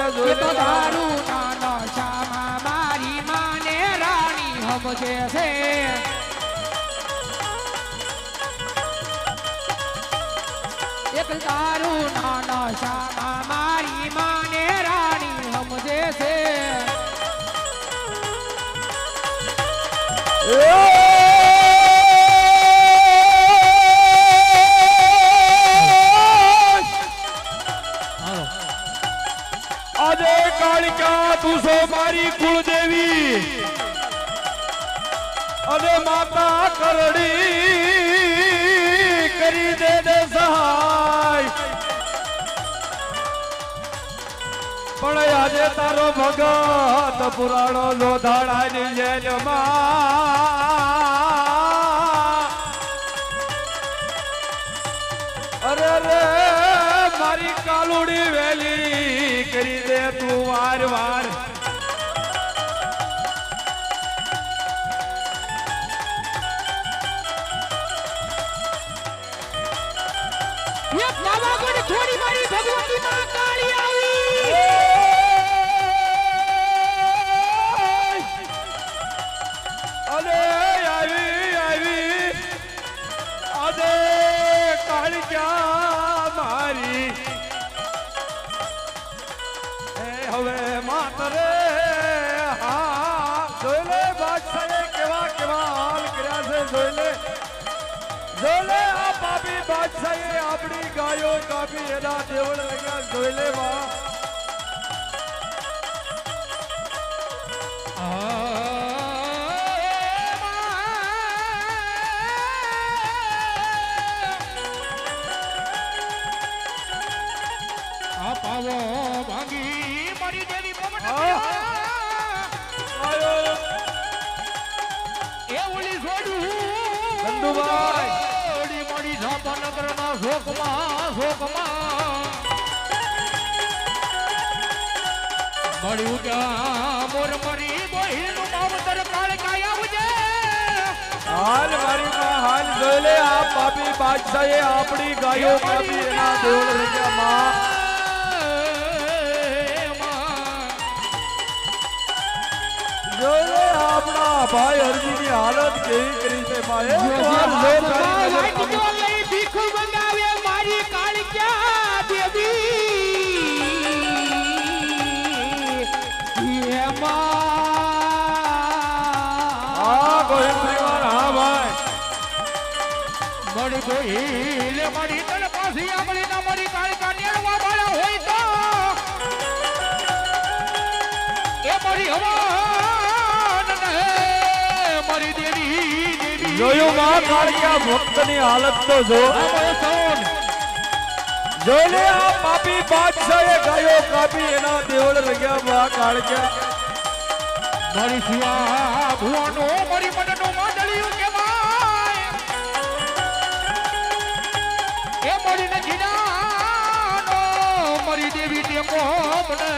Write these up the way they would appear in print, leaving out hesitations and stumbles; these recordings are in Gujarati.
એ તો દારૂ નાનો શામા મારી માને રાણી સમજે છે એક દારૂ નાનો શામા મારી માને રાણી સમજે છે આજે કાળિકા તું સો મારી કુળદેવી અને માતા કરડી કરી દે દે સહાય પણ આજે તારો ભગત પુરાણો લોધાડાની જેલમાં અરે રે મારી કાલુડી વેલી કરી દે તું વાર વાર થોડી મારી ભગવતી માં કાળી આવી અરે આવી આજે કાળિકા મારી હવે માતરે હા જોઈ લે બાદશાહે કેવા કેવા હાલ કર્યા છે જોઈ લે આ પાપી બાદશાહે આપણી ગાયો કાપી એના દેવળ લગ્યા જોઈ લે વા પાવો ભાંગી મારી દેવી એ ઓલી છોડું ચંદુભાઈ ઓલી મારી જામનગર ના શોકમાં મળ્યું ક્યાં મોર મરી બોહીનું માવતર કાળકા આવજે હાલ મારી માં હાલ જોઈ લે આ પાપી બાદશાહે આપણી ગાયો કાપી એના દેવળ લગ્યા માં જોઈ આપણા ભાઈ હરજીની હાલત કેવી કરી છે માએ ભીખ મંગાવે મારી કાળિકા દેવી હા ગોહિંદ્રીવાર હા ભાઈ મળી ગોહિલ મારી તન પાસી આપણી ના મારી કાળિકા નેરવા વાળા હોય તો એ મારી હવા જોયું માં કાળિયા ભક્તની હાલત તો જો જોઈ લે આ પાપી બાદશાહે ગાયો કાપી એના દેવળ લગ્યા માં કાળિયા મારી સિવા ભુવાનો મારી મનનો માંડળિયું કેવાય એ મારી નજીનાનો મારી દેવી ટેકો મને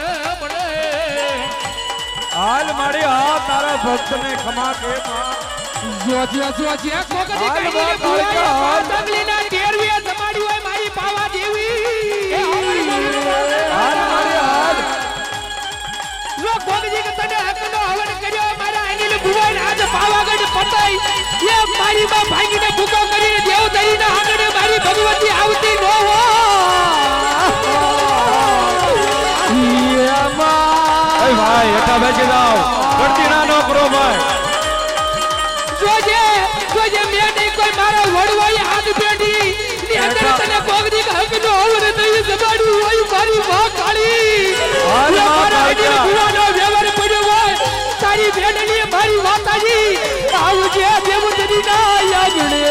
હાલ મારી હા તારા ભક્તને ખમા કે માં જોજે કોકદી કહીને ભુવા તમલીના તેરવીએ સમાડી હોય મારી પાવા દેવી હાલ મારી હાલ લો કોકદી કે તને હકનો હવન કર્યો મારા અનિલ ભુવાન આજ પાવાગઢ પતાઈ એ મારી માં ભાંગીને ભૂકો કરીને દેવ ધરીના આંગણે મારી ભગવતી આવતી નો હો એ ભાઈ એટા બેસી જાઓ ગળતી ના નો કરો ભાઈ જોજે મે નહીં કોઈ મારો વડવાઈ હાથ પેઢી ની અંદર તને કોગદી હકનો હવન નહીં જમાડું હોય મારી માં કાળી મારા અનિલ ભુવાનો વ્યવહાર પડ્યો હોય તારી બેનની મારી માતાજી આવજે દેવ ધરીના યાગણે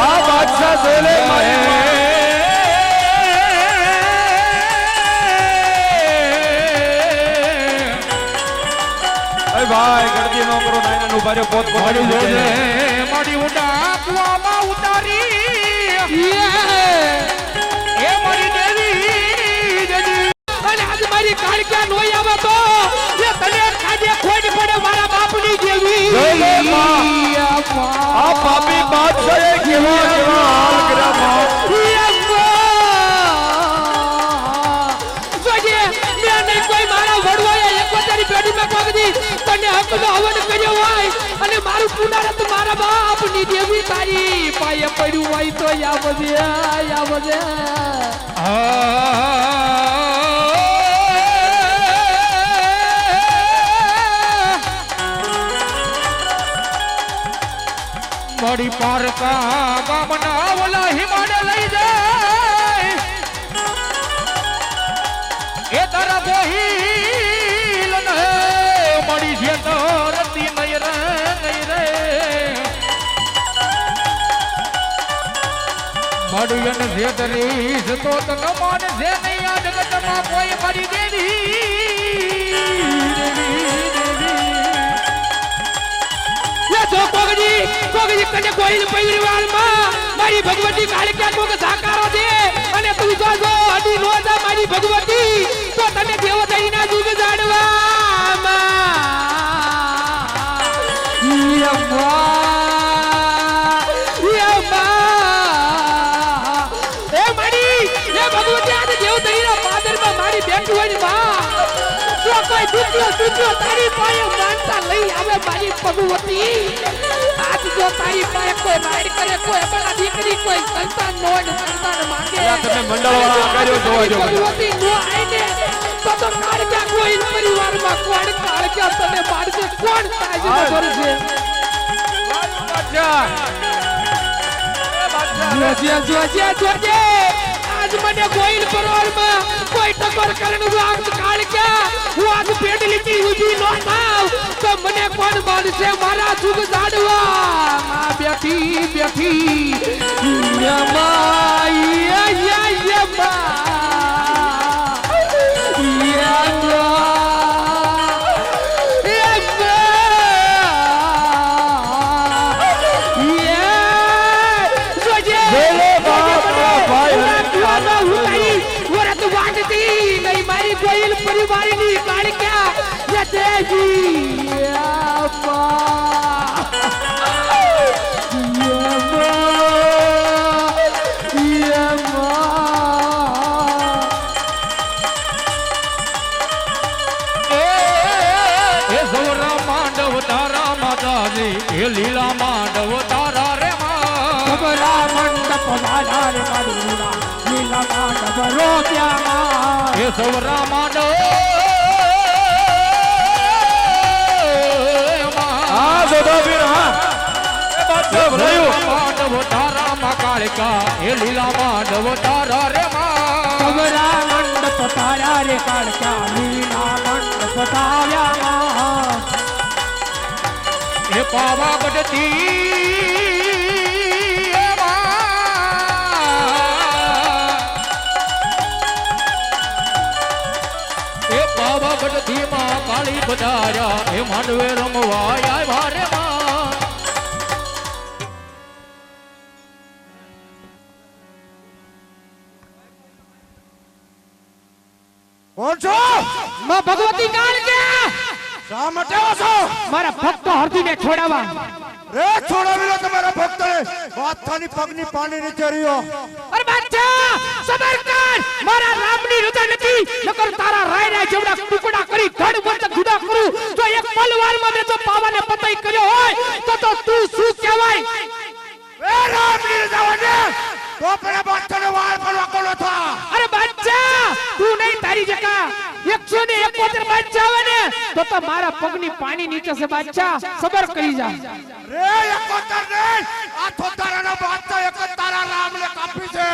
આ બાદશાહ જોલે મારી ભાઈ ગળદી નો કરો નાઈના નું ભારે પોત પોતાની જોજે મારી ઉડા કુવામાં ઉતારી એ મારી દેવી અને આજ મારી કાળકા નો આવે તો એ તને ખાજે ખોડ પડે મારા બાપની દેવી આ પાપી બાદશાહે કેવા કેવા હાલ કર્યા જોજે મે નહીં કોઈ મારા હકનો હવન કર્યો હોય અને મારું પુનારત મારા બાપની દેવી તારી પાયે પડ્યું હોય તો યા બધે મારી પારકા ગામના ઓલા હિમાને લઈ જાય એ તારા બોહીલ ને મળી છે તો રતી નહીં રે મળી અને જેતરીશ તો તન માન છે નહીં આ જગતમાં કોઈ મારી કોગજી કને કોઈ પરિવારમાં મારી ભગવતી કાળિકા કોક સાકારો દે અને તું જો અડી નો જા મારી ભગવતી તો તને દેવતાઈના દુગ જાડવામાં એ મારી એ ભગવતી આ દેવતાઈના પાદરમાં મારી બેઠી હોય માં જો કોઈ દુત્યો તારી પાસે માનતા લઈ આવે મારી ભગવતી આજ જો તારી પાસે કોઈ રાડ કરે કોઈ બડા દીકરી કોઈ સંતાન નો સંતાન માંગે તમે મંડળવાળા કર્યો જોવા જો ભગવતી નો આઈને તો કાળકા કોઈ પરિવારમાં કોણ કાળકા તને મારશે કોણ તાજી કરશે જોજે આજ મને ગોઈલ પરોરમાં કોઈ ટકોર કરવાનું આજ કાળકા હું આજ પેટ લીટી ઊભી નો થાવ તો મને કોણ બાંધશે મારા સુખ જાડવા માં બેઠી યમા ગોઈલ પરિવારની કાળકા દેવી માંડવ તારા માતાજી એ લીલા માંડવ તારા રે ખબરા મંડપ વાળા રે મારી લીલા માંડવ રોપ્યા એ સવરા માંડવ માંડવ તારા માં કાળકા એ લીલા માંડવ તારા રે ખબરા મંડપ તારા રે કાળકા લીલા મંડપ તાર્યા એ પાવા બડતી એ પાવા બડતી માં કાળી બધાર્યા એ માંડવે રમવા આવ્યા રે કોણ છો? માં ભગવતી કાળકા શા માટે આવો છો? મારા ભક્તો હરદીને છોડાવવા રે છોડાવેલો તમારા ભક્તને માથાની પગની પાણી નીચે રહ્યો. અરે બાદશાહ સબર કર મારા રામની હૃદય નથી નકર તારા રાયના જેવડા ટુકડા કરી ધડ બંધ જુદા કરું જો એક પલવારમાં મેં તો પાવાને પતાઈ કર્યો હોય તો તું શું કહેવાય એ રામની હૃદય વડે તો પેલા બાદશાહનો વાળ કરવા કોનો થા. અરે બાદશાહ તું નહીં તારી જકા 171 બાદશાહ આવે ને તો મારા પગની પાણી નીચે છે બાદશાહ સબર કરી જા રે 71 ને આ થોતારાનો બાદશાહ એક જ તારા રામને કાપી છે.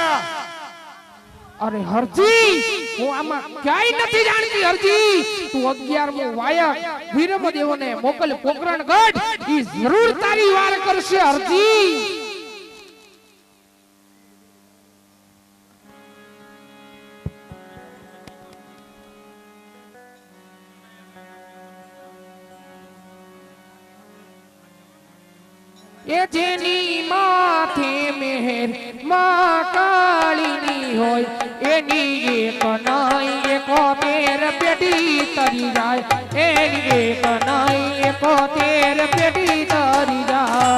અરે હરજી હું આમાં ક્યાંય નથી જાણતી હરજી તું 11મો વાયક વીરમદેવને મોકલ પોકરણગઢ ઈ જરૂર તારી વાર કરશે હરજી. એ જેની માથે મેહર માં કાળીની હોય એની એક નાઈ એકો તેર પેટી તરી જાય એની એક નાઈ એકો તેર પેટી તરી જાય.